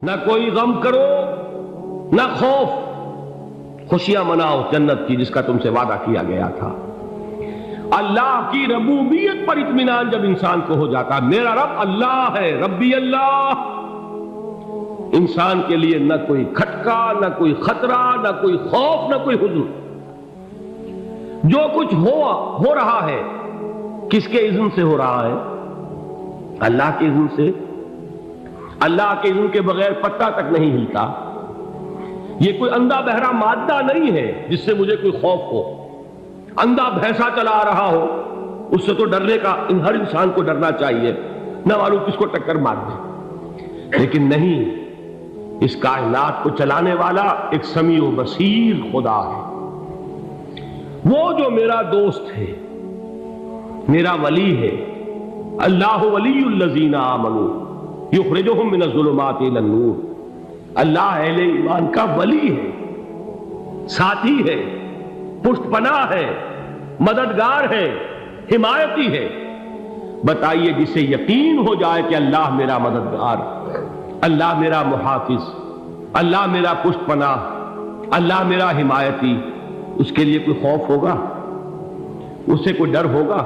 نہ کوئی غم کرو نہ خوف، خوشیاں مناؤ جنت کی جس کا تم سے وعدہ کیا گیا تھا۔ اللہ کی ربوبیت پر اطمینان جب انسان کو ہو جاتا، میرا رب اللہ ہے، ربی اللہ، انسان کے لیے نہ کوئی کھٹکا، نہ کوئی خطرہ، نہ کوئی خوف، نہ کوئی حزن۔ جو کچھ ہو رہا ہے کس کے اذن سے ہو رہا ہے؟ اللہ کے اذن سے۔ اللہ کے اذن کے بغیر پتا تک نہیں ہلتا۔ یہ کوئی اندھا بہرا مادہ نہیں ہے جس سے مجھے کوئی خوف ہو۔ اندھا بھینسا چلا آ رہا ہو اس سے تو ڈرنے کا ہر انسان کو ڈرنا چاہیے، نہ معلوم کس کو ٹکر مار دے۔ لیکن نہیں، اس کائنات کو چلانے والا ایک سمیع و بصیر خدا ہے، وہ جو میرا دوست ہے، میرا ولی ہے۔ اللہ ولی الذین آمنوا یخرجہم من الظلمات الی النور۔ اللہ اہل ایمان کا ولی ہے، ساتھی ہے، پشت پناہ ہے، مددگار ہے، حمایتی ہے۔ بتائیے جسے یقین ہو جائے کہ اللہ میرا مددگار، اللہ میرا محافظ، اللہ میرا پشت پناہ، اللہ میرا حمایتی، اس کے لیے کوئی خوف ہوگا؟ اس سے کوئی ڈر ہوگا؟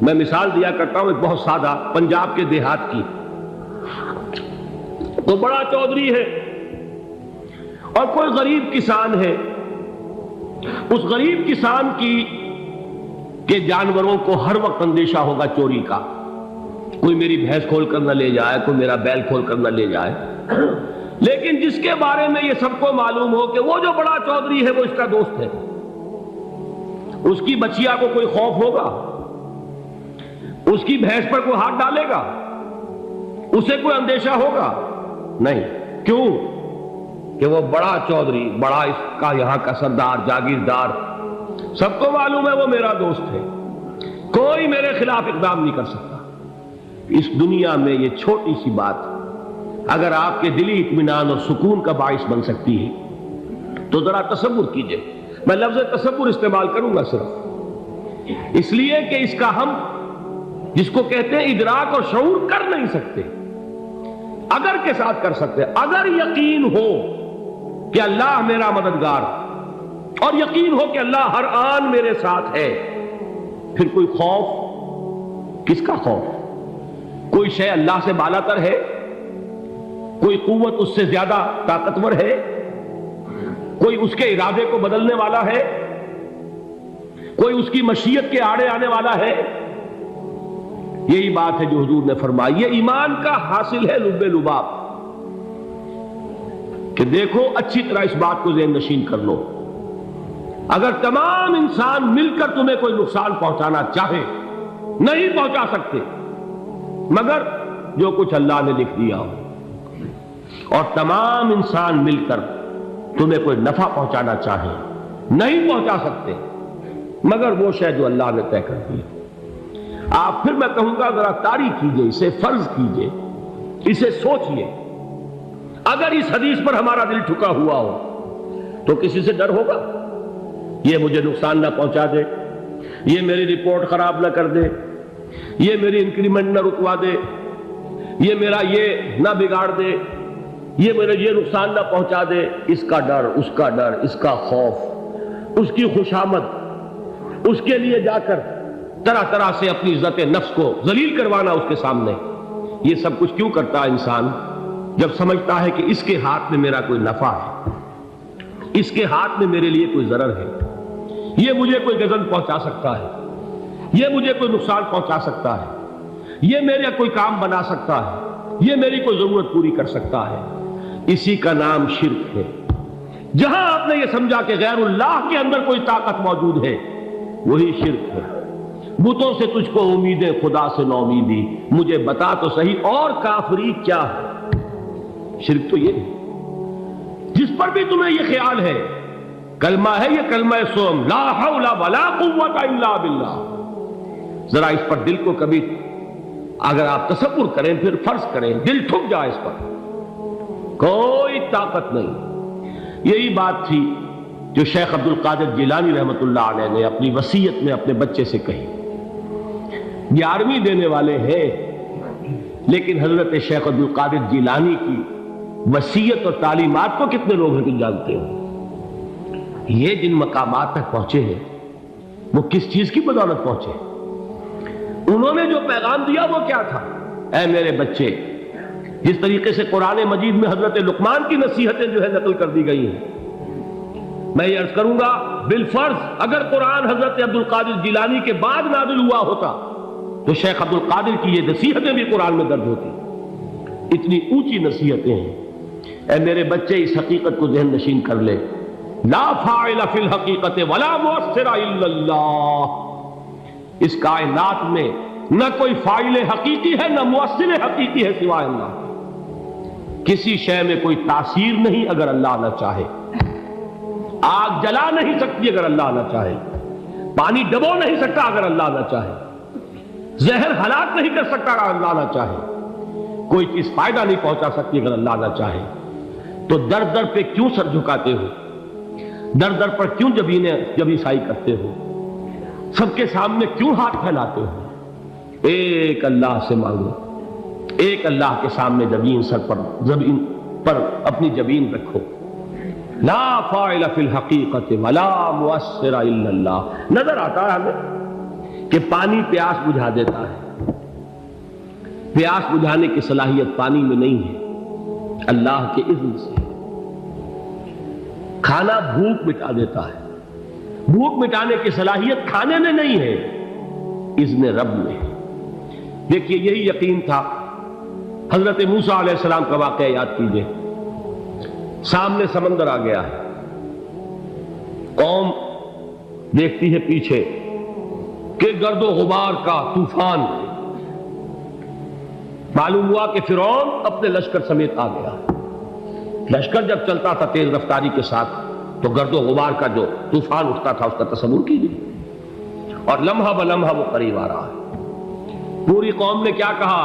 میں مثال دیا کرتا ہوں ایک بہت سادہ، پنجاب کے دیہات کی۔ تو بڑا چودھری ہے اور کوئی غریب کسان ہے۔ اس غریب کسان کے جانوروں کو ہر وقت اندیشہ ہوگا چوری کا، کوئی میری بھینس کھول کر نہ لے جائے، کوئی میرا بیل کھول کر نہ لے جائے۔ لیکن جس کے بارے میں یہ سب کو معلوم ہو کہ وہ جو بڑا چودھری ہے وہ اس کا دوست ہے، اس کی بچیا کو کوئی خوف ہوگا؟ اس کی بھینس پر کوئی ہاتھ ڈالے گا؟ اسے کوئی اندیشہ ہوگا؟ نہیں۔ کیوں؟ کہ وہ بڑا چودھری، بڑا اس کا یہاں کا سردار، جاگیردار، سب کو معلوم ہے وہ میرا دوست ہے، کوئی میرے خلاف اقدام نہیں کر سکتا۔ اس دنیا میں یہ چھوٹی سی بات اگر آپ کے دلی اطمینان اور سکون کا باعث بن سکتی ہے تو ذرا تصور کیجئے۔ میں لفظ تصور استعمال کروں گا صرف اس لیے کہ اس کا ہم جس کو کہتے ہیں ادراک اور شعور کر نہیں سکتے، اگر کے ساتھ کر سکتے۔ اگر یقین ہو کہ اللہ میرا مددگار اور یقین ہو کہ اللہ ہر آن میرے ساتھ ہے، پھر کوئی خوف؟ کس کا خوف؟ کوئی شے اللہ سے بالا تر ہے؟ کوئی قوت اس سے زیادہ طاقتور ہے؟ کوئی اس کے ارادے کو بدلنے والا ہے؟ کوئی اس کی مشیت کے آڑے آنے والا ہے؟ یہی بات ہے جو حضور نے فرمائی۔ یہ ایمان کا حاصل ہے لب لباب، کہ دیکھو اچھی طرح اس بات کو ذہن نشین کر لو، اگر تمام انسان مل کر تمہیں کوئی نقصان پہنچانا چاہے نہیں پہنچا سکتے، مگر جو کچھ اللہ نے لکھ دیا ہو، اور تمام انسان مل کر تمہیں کوئی نفع پہنچانا چاہے نہیں پہنچا سکتے، مگر وہ شے جو اللہ نے طے کر دی۔ آپ پھر میں کہوں گا ذرا طاری کیجئے، اسے فرض کیجئے، اسے سوچئے۔ اگر اس حدیث پر ہمارا دل ٹھکا ہوا ہو تو کسی سے ڈر ہوگا؟ یہ مجھے نقصان نہ پہنچا دے، یہ میری رپورٹ خراب نہ کر دے، یہ میری انکریمنٹ نہ رکوا دے، یہ میرا یہ نہ بگاڑ دے، یہ میرے یہ نقصان نہ پہنچا دے۔ اس کا ڈر، اس کا ڈر، اس کا خوف، اس کی خوشامد، اس کے لیے جا کر طرح طرح سے اپنی عزت نفس کو ذلیل کروانا اس کے سامنے، یہ سب کچھ کیوں کرتا ہے انسان؟ جب سمجھتا ہے کہ اس کے ہاتھ میں میرا کوئی نفع ہے، اس کے ہاتھ میں میرے لیے کوئی ضرر ہے، یہ مجھے کوئی غضب پہنچا سکتا ہے، یہ مجھے کوئی نقصان پہنچا سکتا ہے، یہ میرا کوئی کام بنا سکتا ہے، یہ میری کوئی ضرورت پوری کر سکتا ہے، اسی کا نام شرک ہے۔ جہاں آپ نے یہ سمجھا کہ غیر اللہ کے اندر کوئی طاقت موجود ہے، وہی شرک ہے۔ بتوں سے تجھ کو امیدیں، خدا سے نو امیدی، مجھے بتا تو صحیح اور کافری کیا ہے؟ شرک تو یہ ہے جس پر بھی تمہیں یہ خیال ہے، کلمہ ہے یہ کلمہ سوم، لا حول ولا قوت الا باللہ۔ ذرا اس پر دل کو کبھی اگر آپ تصور کریں، پھر فرض کریں، دل ٹھک جائے اس پر، کوئی طاقت نہیں۔ یہی بات تھی جو شیخ عبد القادر جیلانی رحمۃ اللہ علیہ نے اپنی وصیت میں اپنے بچے سے کہی۔ 11ویں دینے والے ہیں، لیکن حضرت شیخ عبد القادر جیلانی کی وصیت اور تعلیمات کو کتنے لوگ ہیں تم جانتے ہو؟ یہ جن مقامات تک پہنچے ہیں وہ کس چیز کی بدولت پہنچے؟ انہوں نے جو پیغام دیا وہ کیا تھا؟ اے میرے بچے، جس طریقے سے قرآن مجید میں حضرت لقمان کی نصیحتیں جو ہے نقل کر دی گئی ہیں، میں یہ عرض کروں گا بالفرض اگر قرآن حضرت عبد القادر جیلانی کے بعد نازل ہوا ہوتا تو شیخ عبد القادر کی یہ نصیحتیں بھی قرآن میں درج ہوتی۔ اتنی اونچی نصیحتیں ہیں۔ اے میرے بچے، اس حقیقت کو ذہن نشین کر لے، لا فاعل فی الحقیقت ولا مؤثر الا اللہ۔ اس کائنات میں نہ کوئی فاعل حقیقی ہے نہ مؤثر حقیقی ہے سوائے اللہ۔ کسی شے میں کوئی تاثیر نہیں اگر اللہ نہ چاہے۔ آگ جلا نہیں سکتی اگر اللہ نہ چاہے، پانی ڈبو نہیں سکتا اگر اللہ نہ چاہے، زہر ہلاک نہیں کر سکتا اگر اللہ نہ چاہے، کوئی چیز فائدہ نہیں پہنچا سکتی اگر اللہ نہ چاہے۔ تو در در پہ کیوں سر جھکاتے ہو؟ در در پر کیوں جبیں سائی کرتے ہو؟ سب کے سامنے کیوں ہاتھ پھیلاتے ہو؟ ایک اللہ سے مانگو، ایک اللہ کے سامنے زمین پر اپنی جبین رکھو۔ لا فاعل فی الحقیقت ولا مؤثر الا اللہ۔ نظر آتا ہے ہمیں کہ پانی پیاس بجھا دیتا ہے، پیاس بجھانے کی صلاحیت پانی میں نہیں ہے، اللہ کے اذن سے۔ کھانا بھوک مٹا دیتا ہے، بھوک مٹانے کی صلاحیت کھانے میں نہیں ہے، اذن رب میں۔ دیکھیے یہی یقین تھا حضرت موسیٰ علیہ السلام کا واقعہ یاد کیجئے۔ سامنے سمندر آ گیا ہے، قوم دیکھتی ہے پیچھے کہ گرد و غبار کا طوفان۔ معلوم ہوا کہ فرعون اپنے لشکر سمیت آ گیا۔ لشکر جب چلتا تھا تیز رفتاری کے ساتھ تو گرد و غبار کا جو طوفان اٹھتا تھا اس کا تصور کیجیے، اور لمحہ بلمحہ وہ قریب آ رہا ہے۔ پوری قوم نے کیا کہا؟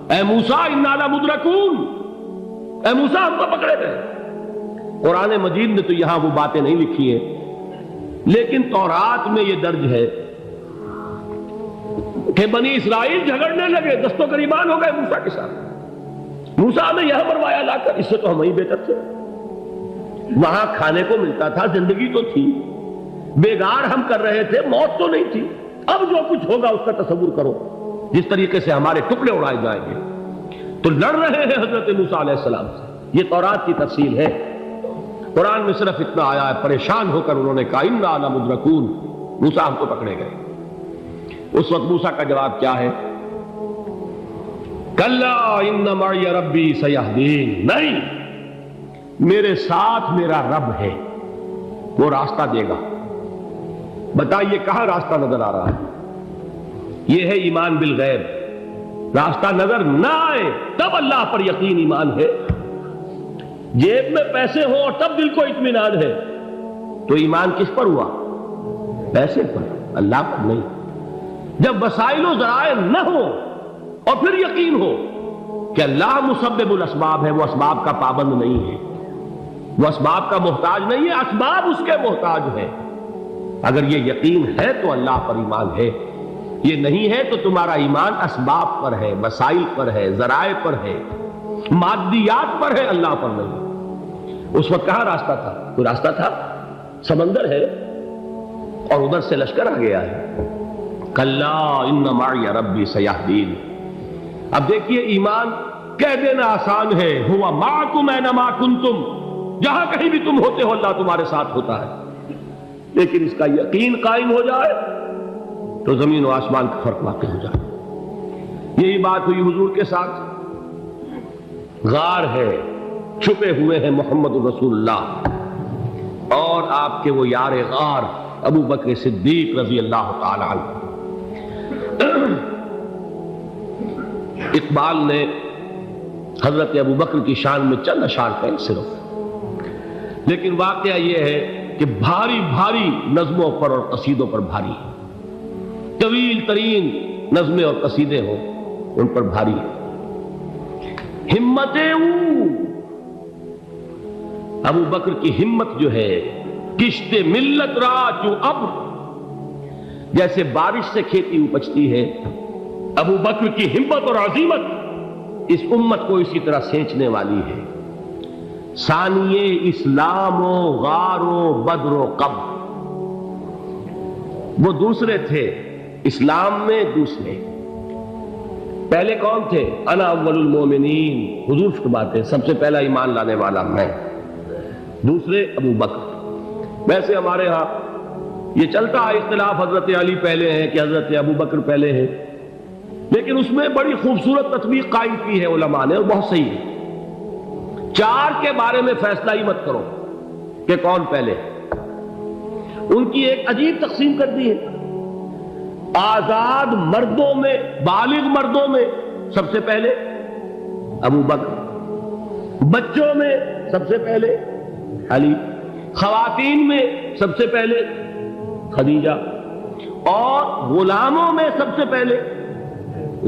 اے موسیٰ انا لمدرکون، اے موسیٰ ہم کو پکڑے گئے۔ قرآن مجید نے تو یہاں وہ باتیں نہیں لکھی ہیں، لیکن تورات میں یہ درج ہے کہ بنی اسرائیل جھگڑنے لگے، دست و گریبان ہو گئے موسیٰ کے ساتھ۔ موسیٰ ہمیں یہاں مروایا لا کر، اس سے تو ہم ہی بہتر تھے، وہاں کھانے کو ملتا تھا، زندگی تو تھی، بیگار ہم کر رہے تھے، موت تو نہیں تھی۔ اب جو کچھ ہوگا اس کا تصور کرو، جس طریقے سے ہمارے ٹکڑے اڑائے جائیں گے۔ تو لڑ رہے ہیں حضرت موسیٰ علیہ السلام سے۔ یہ تورات کی تفصیل ہے، قرآن میں صرف اتنا آیا ہے، پریشان ہو کر انہوں نے کہا انا لمدرکون، موسیٰ ہم کو پکڑے گئے۔ اس وقت موسیٰ کا جواب کیا ہے؟ کلا ان معی ربی سیہدین، نہیں، میرے ساتھ میرا رب ہے، وہ راستہ دے گا۔ بتائیے کہاں راستہ نظر آ رہا ہے؟ یہ ہے ایمان بالغیب۔ راستہ نظر نہ آئے تب اللہ پر یقین ایمان ہے۔ جیب میں پیسے ہوں اور تب دل کو اطمینان ہے تو ایمان کس پر ہوا؟ پیسے پر، اللہ پر نہیں۔ جب وسائل و ذرائع نہ ہو اور پھر یقین ہو کہ اللہ مسبب الاسباب ہے، وہ اسباب کا پابند نہیں ہے، وہ اسباب کا محتاج نہیں ہے، اسباب اس کے محتاج ہے۔ اگر یہ یقین ہے تو اللہ پر ایمان ہے، یہ نہیں ہے تو تمہارا ایمان اسباب پر ہے، وسائل پر ہے، ذرائع پر ہے، مادیات پر ہے، اللہ پر نہیں۔ اس وقت کہاں راستہ تھا؟ کوئی راستہ تھا؟ سمندر ہے اور ادھر سے لشکر آ گیا ہے۔ کلا ان معی ربی سیہدین۔ اب دیکھیے ایمان کہہ دینا آسان ہے، ہوا معکم اینما کنتم، جہاں کہیں بھی تم ہوتے ہو اللہ تمہارے ساتھ ہوتا ہے، لیکن اس کا یقین قائم ہو جائے تو زمین و آسمان کا فرق واقع ہو جائے۔ یہی بات ہوئی حضور کے ساتھ۔ غار ہے، چھپے ہوئے ہیں محمد رسول اللہ اور آپ کے وہ یار غار ابو بکر صدیق رضی اللہ تعالی عنہ۔ اقبال نے حضرت ابو بکر کی شان میں چند اشعار کہیں صرف، لیکن واقعہ یہ ہے کہ بھاری بھاری نظموں پر اور قصیدوں پر بھاری ہے، طویل ترین نظمیں اور قصیدے ہوں ان پر بھاری ہے۔ ہمتیں ابو بکر کی ہمت جو ہے، کشت ملت را جو ابر، جیسے بارش سے کھیتی اپجتی ہے، ابو بکر کی ہمت اور عزیمت اس امت کو اسی طرح سینچنے والی ہے۔ ثانیے اسلام و غار و بدر و قبر، وہ دوسرے تھے اسلام میں، دوسرے پہلے کون تھے؟ انا اول المومنین، حضور فرماتے ہیں سب سے پہلا ایمان لانے والا میں، دوسرے ابو بکر۔ ویسے ہمارے ہاں یہ چلتا ہے اختلاف، حضرت علی پہلے ہیں کہ حضرت ابو بکر پہلے ہیں، لیکن اس میں بڑی خوبصورت تطبیق قائم کی ہے علماء نے، اور بہت صحیح ہے۔ چار کے بارے میں فیصلہ ہی مت کرو کہ کون پہلے، ان کی ایک عجیب تقسیم کر دی ہے۔ آزاد مردوں میں، بالغ مردوں میں سب سے پہلے ابو بکر، بچوں میں سب سے پہلے علی، خواتین میں سب سے پہلے خدیجہ، اور غلاموں میں سب سے پہلے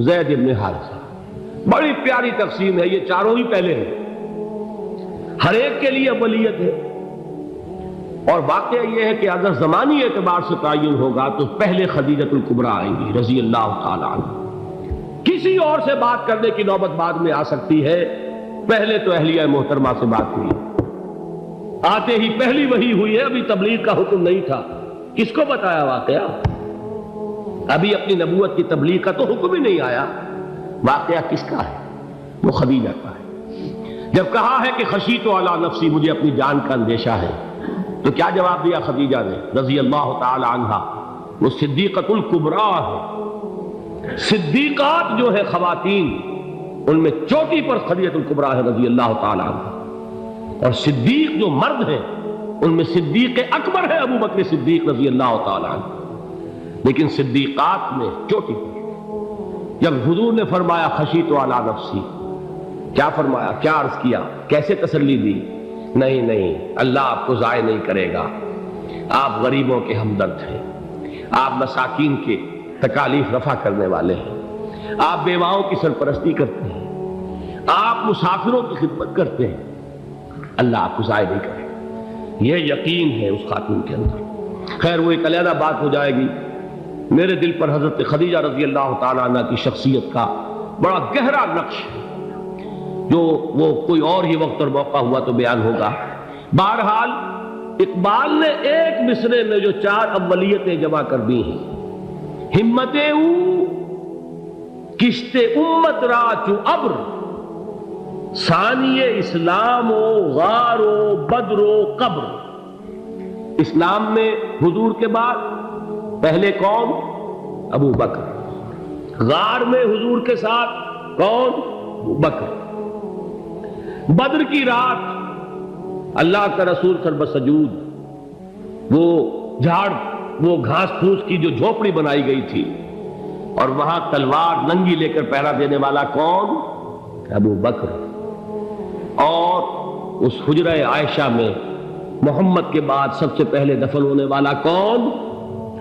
زید بن حارثہ۔ بڑی پیاری تقسیم ہے، یہ چاروں ہی پہلے ہیں، ہر ایک کے لیے اولیت ہے۔ اور واقعہ یہ ہے کہ اگر زمانی اعتبار سے تعین ہوگا تو پہلے خدیجۃ الکبریٰ آئیں گی رضی اللہ تعالی عنہ، کسی اور سے بات کرنے کی نوبت بعد میں آ سکتی ہے، پہلے تو اہلیہ محترمہ سے بات ہوئی، آتے ہی پہلی وحی ہوئی ہے، ابھی تبلیغ کا حکم نہیں تھا، کس کو بتایا واقعہ؟ ابھی اپنی نبوت کی تبلیغ کا تو حکم ہی نہیں آیا، واقعہ کس کا ہے؟ وہ خدیجہ کا ہے۔ جب کہا ہے کہ خشیت علی نفسی، مجھے اپنی جان کا اندیشہ ہے، تو کیا جواب دیا خدیجہ نے رضی اللہ تعالی عنہا؟ وہ صدیقۃ الکبریٰ ہے، صدیقات جو ہے خواتین ان میں چوٹی پر خدیجۃ الکبریٰ ہے رضی اللہ تعالی عنہا، اور صدیق جو مرد ہیں ان میں صدیق اکبر ہے ابو بکر صدیق رضی اللہ تعالی عنہ، لیکن صدیقات میں چوٹی پر۔ جب حضور نے فرمایا خشیت علی نفسی، کیا فرمایا، کیا عرض کیا، کیسے تسلی دی؟ نہیں نہیں، اللہ آپ کو ضائع نہیں کرے گا، آپ غریبوں کے ہمدرد ہیں، آپ مساکین کے تکالیف رفع کرنے والے ہیں، آپ بیواؤں کی سرپرستی کرتے ہیں، آپ مسافروں کی خدمت کرتے ہیں، اللہ آپ کو ضائع نہیں کرے گا۔ یہ یقین ہے اس خاتون کے اندر۔ خیر وہ ایک علیحدہ بات ہو جائے گی۔ میرے دل پر حضرت خدیجہ رضی اللہ تعالیٰ عنہ کی شخصیت کا بڑا گہرا نقش ہے، جو وہ کوئی اور ہی وقت اور موقع ہوا تو بیان ہوگا۔ بہرحال اقبال نے ایک مصرے میں جو چار اولیتیں جمع کر دی ہیں، ہمت او کشت امت را چو ابر، ثانی اسلام و غار و بدر و قبر۔ اسلام میں حضور کے بعد پہلے کون؟ ابو بکر۔ غار میں حضور کے ساتھ کون؟ ابو بکر۔ بدر کی رات اللہ کا رسول سر بسجود، وہ جھاڑ، وہ گھاس پھوس کی جو جھوپڑی بنائی گئی تھی، اور وہاں تلوار ننگی لے کر پہرا دینے والا کون؟ ابو بکر۔ اور اس حجرہ عائشہ میں محمد کے بعد سب سے پہلے دفن ہونے والا کون؟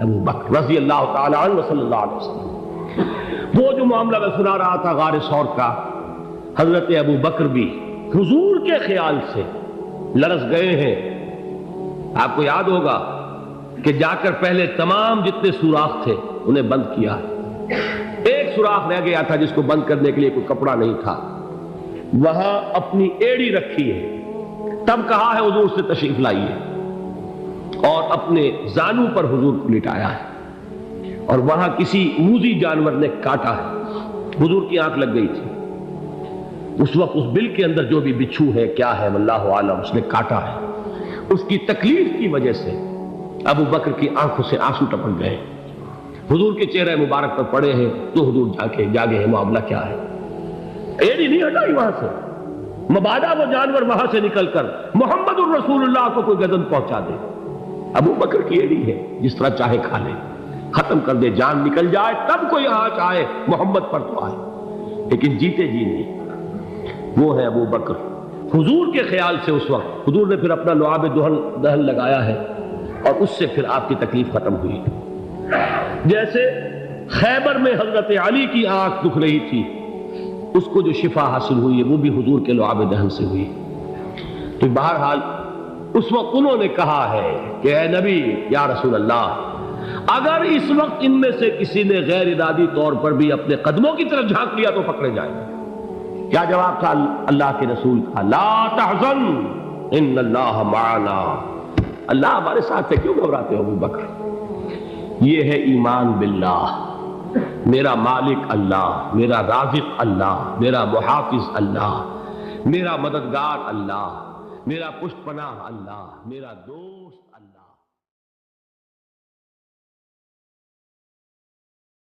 ابو بکر رضی اللہ تعالی عنہ صلی اللہ علیہ وسلم۔ وہ جو معاملہ میں سنا رہا تھا غار ثور کا، حضرت ابو بکر بھی حضور کے خیال سے لرز گئے ہیں۔ آپ کو یاد ہوگا کہ جا کر پہلے تمام جتنے سوراخ تھے انہیں بند کیا، ایک سوراخ رہ گیا تھا جس کو بند کرنے کے لیے کوئی کپڑا نہیں تھا، وہاں اپنی ایڑی رکھی ہے، تب کہا ہے حضور سے تشریف لائیے، اور اپنے زانو پر حضور کو لٹایا ہے، اور وہاں کسی موذی جانور نے کاٹا ہے، حضور کی آنکھ لگ گئی تھی، اس وقت اس بل کے اندر جو بھی بچھو ہے کیا ہے واللہ عالم، اس نے کاٹا ہے، اس کی تکلیف کی وجہ سے ابو بکر کی آنکھوں سے آنسو ٹپک گئے، حضور کے چہرے مبارک پر پڑے ہیں، تو حضور جاگے ہیں، معاملہ کیا ہے؟ ایڑی نہیں ہٹائی وہاں سے، مبادا وہ جانور وہاں سے نکل کر محمد الرسول اللہ کو کوئی گزن پہنچا دے، ابو بکر کی ایڑی ہے، جس طرح چاہے کھا لے، ختم کر دے، جان نکل جائے تب کوئی آنچ آئے، محمد پر تو آئے، لیکن جیتے جی نہیں۔ وہ ہے ابو بکر حضور کے خیال سے۔ اس وقت حضور نے پھر اپنا لعاب دہن لگایا ہے، اور اس سے پھر آپ کی تکلیف ختم ہوئی۔ جیسے خیبر میں حضرت علی کی آنکھ دکھ رہی تھی، اس کو جو شفا حاصل ہوئی ہے وہ بھی حضور کے لعاب دہن سے ہوئی۔ تو بہرحال اس وقت انہوں نے کہا ہے کہ اے نبی یا رسول اللہ، اگر اس وقت ان میں سے کسی نے غیر ارادی طور پر بھی اپنے قدموں کی طرف جھانک لیا تو پکڑے جائیں گے، کیا جواب تھا اللہ کے رسول کا؟ لا تحزن ان اللہ معنا، اللہ ہمارے ساتھ ہے، کیوں گھبراتے ہو ابو بکر؟ یہ ہے ایمان باللہ، میرا مالک اللہ، میرا رازق اللہ، میرا محافظ اللہ، میرا مددگار اللہ، میرا پشت پناہ اللہ، میرا دوست اللہ۔